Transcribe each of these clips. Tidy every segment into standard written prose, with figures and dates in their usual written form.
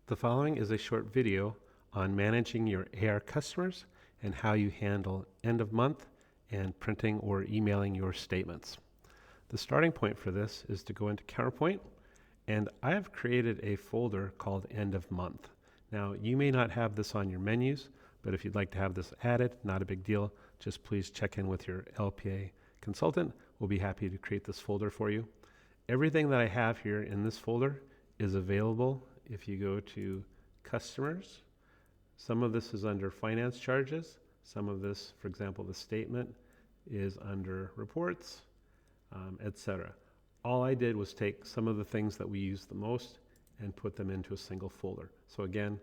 The following is a short video on managing your AR customers and how you handle end of month and printing or emailing your statements. The starting point for this is to go into Counterpoint, and I have created a folder called end of month. Now, you may not have this on your menus, but if you'd like to have this added, not a big deal. Just please check in with your LPA consultant. We'll be happy to create this folder for you. Everything that I have here in this folder is available if you go to customers. Some of this is under finance charges. Some of this, for example, the statement is under reports, etc. All I did was take some of the things that we use the most and put them into a single folder. So again,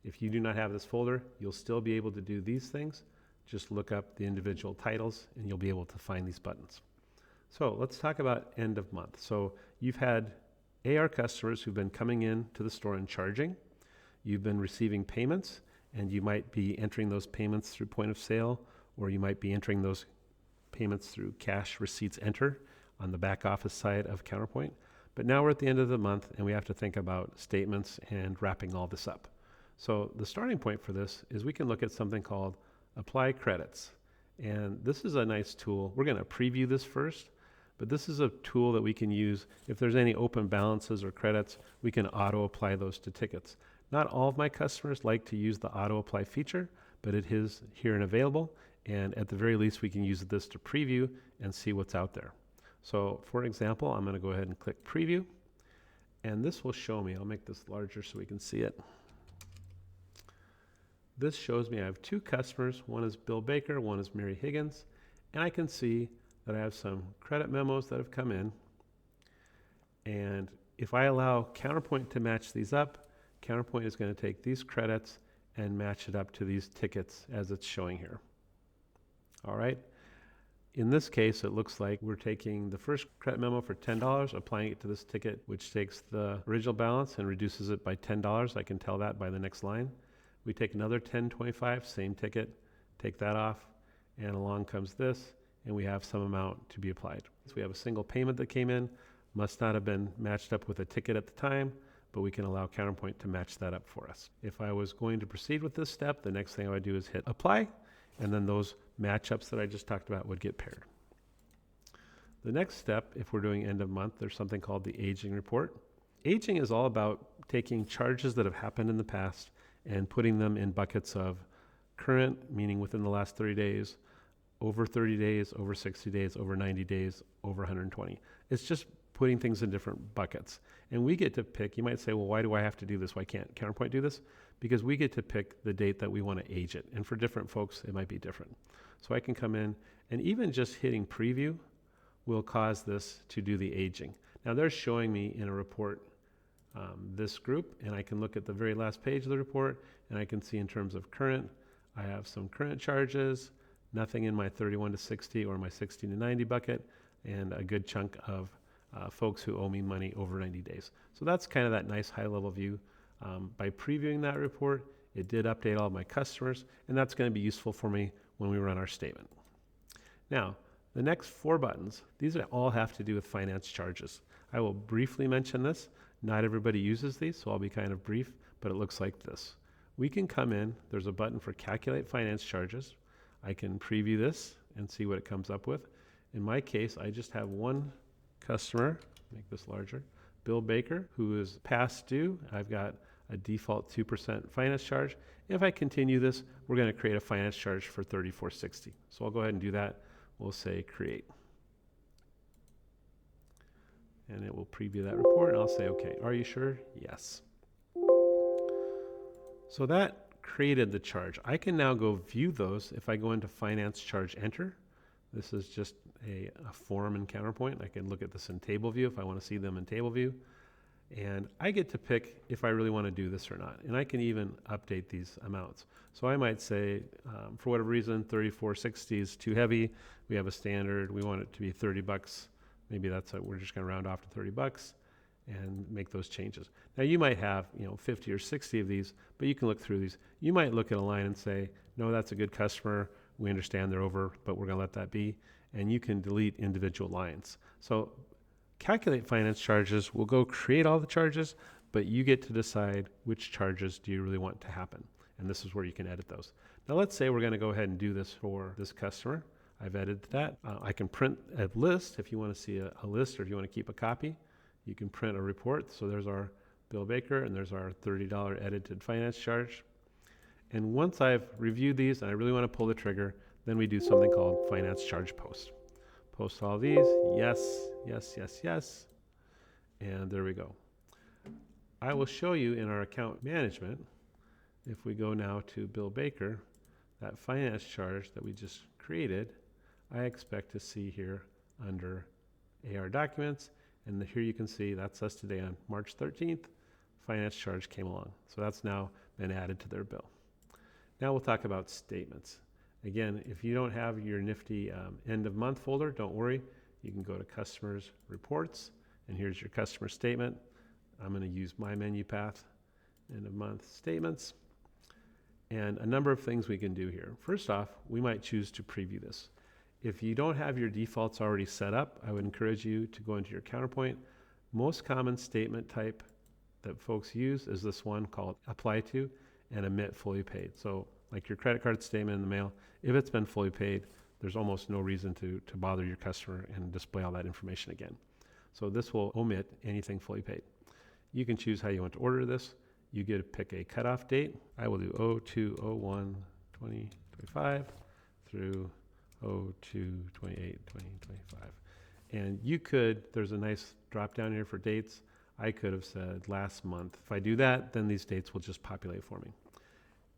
if you do not have this folder, you'll still be able to do these things. Just look up the individual titles and you'll be able to find these buttons. So let's talk about end of month. So you've had AR customers who've been coming in to the store and charging. You've been receiving payments, and you might be entering those payments through point of sale, or you might be entering those payments through cash receipts enter on the back office side of Counterpoint. But now we're at the end of the month, and we have to think about statements and wrapping all this up. So the starting point for this is we can look at something called Apply Credits. And this is a nice tool. We're going to preview this first. But this is a tool that we can use. If there's any open balances or credits, we can auto apply those to tickets. Not all of my customers like to use the auto apply feature, but it is here and available. And at the very least, we can use this to preview and see what's out there. So for example, I'm going to go ahead and click preview. And this will show me, I'll make this larger so we can see it. This shows me I have two customers. One is Bill Baker, one is Mary Higgins. And I can see that I have some credit memos that have come in. And if I allow Counterpoint to match these up, Counterpoint is going to take these credits and match it up to these tickets as it's showing here. All right. In this case, it looks like we're taking the first credit memo for $10, applying it to this ticket, which takes the original balance and reduces it by $10. I can tell that by the next line. We take another $10.25, same ticket, take that off, and along comes this. And we have some amount to be applied. So we have a single payment that came in, must not have been matched up with a ticket at the time, but we can allow Counterpoint to match that up for us. If I was going to proceed with this step, the next thing I would do is hit apply, and then those matchups that I just talked about would get paired. The next step, if we're doing end of month, there's something called the aging report. Aging is all about taking charges that have happened in the past and putting them in buckets of current, meaning within the last 30 days, over 30 days, over 60 days, over 90 days, over 120. It's just putting things in different buckets. And we get to pick, you might say, well, why do I have to do this? Why can't Counterpoint do this? Because we get to pick the date that we want to age it. And for different folks, it might be different. So I can come in, and even just hitting preview will cause this to do the aging. Now they're showing me in a report this group, and I can look at the very last page of the report, and I can see in terms of current, I have some current charges, nothing in my 31 to 60 or my 60 to 90 bucket, and a good chunk of folks who owe me money over 90 days. So that's kind of that nice high-level view. By previewing that report, it did update all of my customers, and that's going to be useful for me when we run our statement. Now, the next four buttons, these all have to do with finance charges. I will briefly mention this. Not everybody uses these, so I'll be kind of brief, but it looks like this. We can come in, there's a button for calculate finance charges. I can preview this and see what it comes up with. In my case, I just have one customer, make this larger, Bill Baker, who is past due. I've got a default 2% finance charge. If I continue this, we're going to create a finance charge for $34.60. So I'll go ahead and do that. We'll say create. And it will preview that report, and I'll say, okay, are you sure? Yes. So that created the charge. I can now go view those if I go into finance charge enter. This is just a form in Counterpoint. I can look at this in table view if I want to see them in table view. And I get to pick if I really want to do this or not. And I can even update these amounts. So I might say, for whatever reason, $34.60 is too heavy. We have a standard. We want it to be $30. Maybe we're just going to round off to $30 and make those changes. Now you might have 50 or 60 of these, but you can look through these. You might look at a line and say, no, that's a good customer. We understand they're over, but we're going to let that be. And you can delete individual lines. So calculate finance charges will go create all the charges, but you get to decide which charges do you really want to happen. And this is where you can edit those. Now let's say we're going to go ahead and do this for this customer. I've edited that. I can print a list if you want to see a list, or if you want to keep a copy. You can print a report. So there's our Bill Baker, and there's our $30 edited finance charge. And once I've reviewed these and I really want to pull the trigger, then we do something called finance charge post. Post all these, yes, yes, yes, yes. And there we go. I will show you in our account management, if we go now to Bill Baker, that finance charge that we just created, I expect to see here under AR documents, and here you can see that's us today on March 13th, finance charge came along. So that's now been added to their bill. Now we'll talk about statements. Again, if you don't have your nifty end of month folder, don't worry. You can go to customers reports, and here's your customer statement. I'm going to use my menu path, end of month statements, and a number of things we can do here. First off, we might choose to preview this. If you don't have your defaults already set up, I would encourage you to go into your Counterpoint. Most common statement type that folks use is this one called apply to and omit fully paid. So like your credit card statement in the mail, if it's been fully paid, there's almost no reason to bother your customer and display all that information again. So this will omit anything fully paid. You can choose how you want to order this. You get to pick a cutoff date. I will do 02/01/2025 through 02/28/2025. And you could, there's a nice drop down here for dates. I could have said last month. If I do that, then these dates will just populate for me.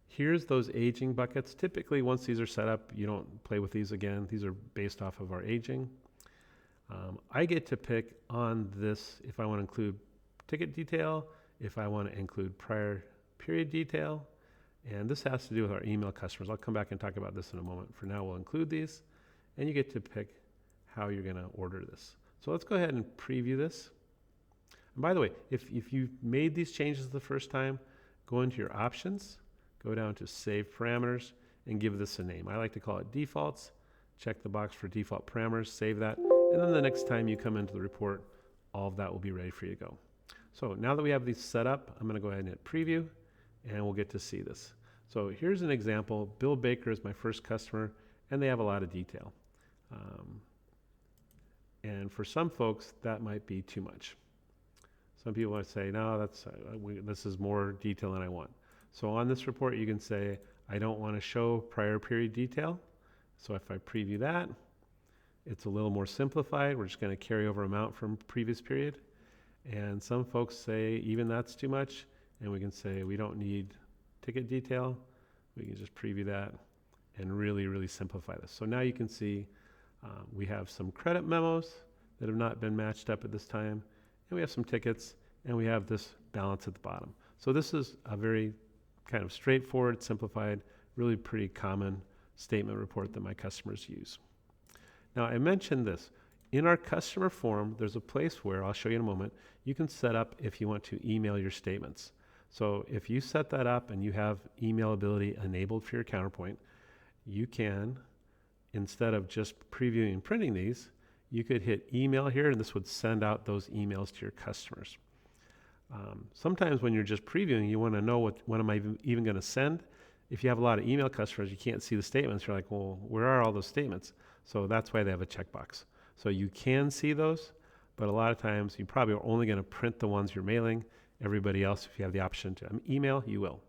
Here's those aging buckets. Typically, once these are set up, you don't play with these again. These are based off of our aging. I get to pick on this if I want to include ticket detail, if I want to include prior period detail, and this has to do with our email customers. I'll come back and talk about this in a moment. For now, we'll include these, and you get to pick how you're going to order this. So let's go ahead and preview this. And by the way, if you made these changes the first time, go into your options, go down to save parameters, and give this a name. I like to call it defaults. Check the box for default parameters, save that, and then the next time you come into the report, all of that will be ready for you to go. So now that we have these set up, I'm going to go ahead and hit preview, and we'll get to see this. So here's an example. Bill Baker is my first customer, and they have a lot of detail. And for some folks, that might be too much. Some people might say, no, this is more detail than I want. So on this report, you can say, I don't want to show prior period detail. So if I preview that, it's a little more simplified. We're just going to carry over amount from previous period. And some folks say even that's too much, and we can say we don't need ticket detail. We can just preview that and really, really simplify this. So now you can see we have some credit memos that have not been matched up at this time, and we have some tickets, and we have this balance at the bottom. So this is a very kind of straightforward, simplified, really pretty common statement report that my customers use. Now I mentioned this. In our customer form, there's a place where, I'll show you in a moment, you can set up if you want to email your statements. So if you set that up and you have email ability enabled for your Counterpoint, you can, instead of just previewing and printing these, you could hit email here, and this would send out those emails to your customers. Sometimes when you're just previewing, you want to know what am I even going to send. If you have a lot of email customers, you can't see the statements. You're like, well, where are all those statements? So that's why they have a checkbox. So you can see those, but a lot of times you probably are only going to print the ones you're mailing. Everybody else, if you have the option to email, you will.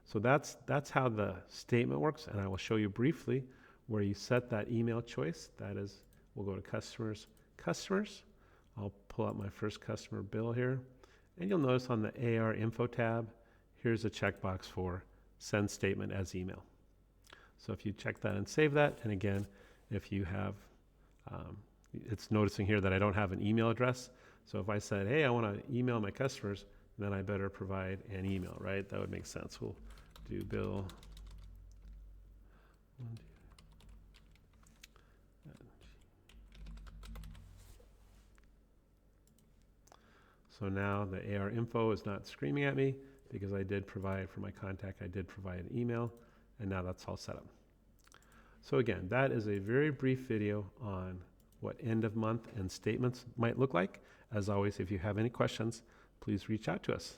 So that's how the statement works, and I will show you briefly where you set that email choice. That is, we'll go to customers. I'll pull out my first customer bill here, and you'll notice on the AR info tab, here's a checkbox for send statement as email. So if you check that and save that, and again, if you have, it's noticing here that I don't have an email address. So if I said, hey, I want to email my customers, then I better provide an email, right? That would make sense. We'll do bill. So now the AR info is not screaming at me because I did provide for my contact, I did provide an email, and now that's all set up. So again, that is a very brief video on what end of month and statements might look like. As always, if you have any questions, please reach out to us.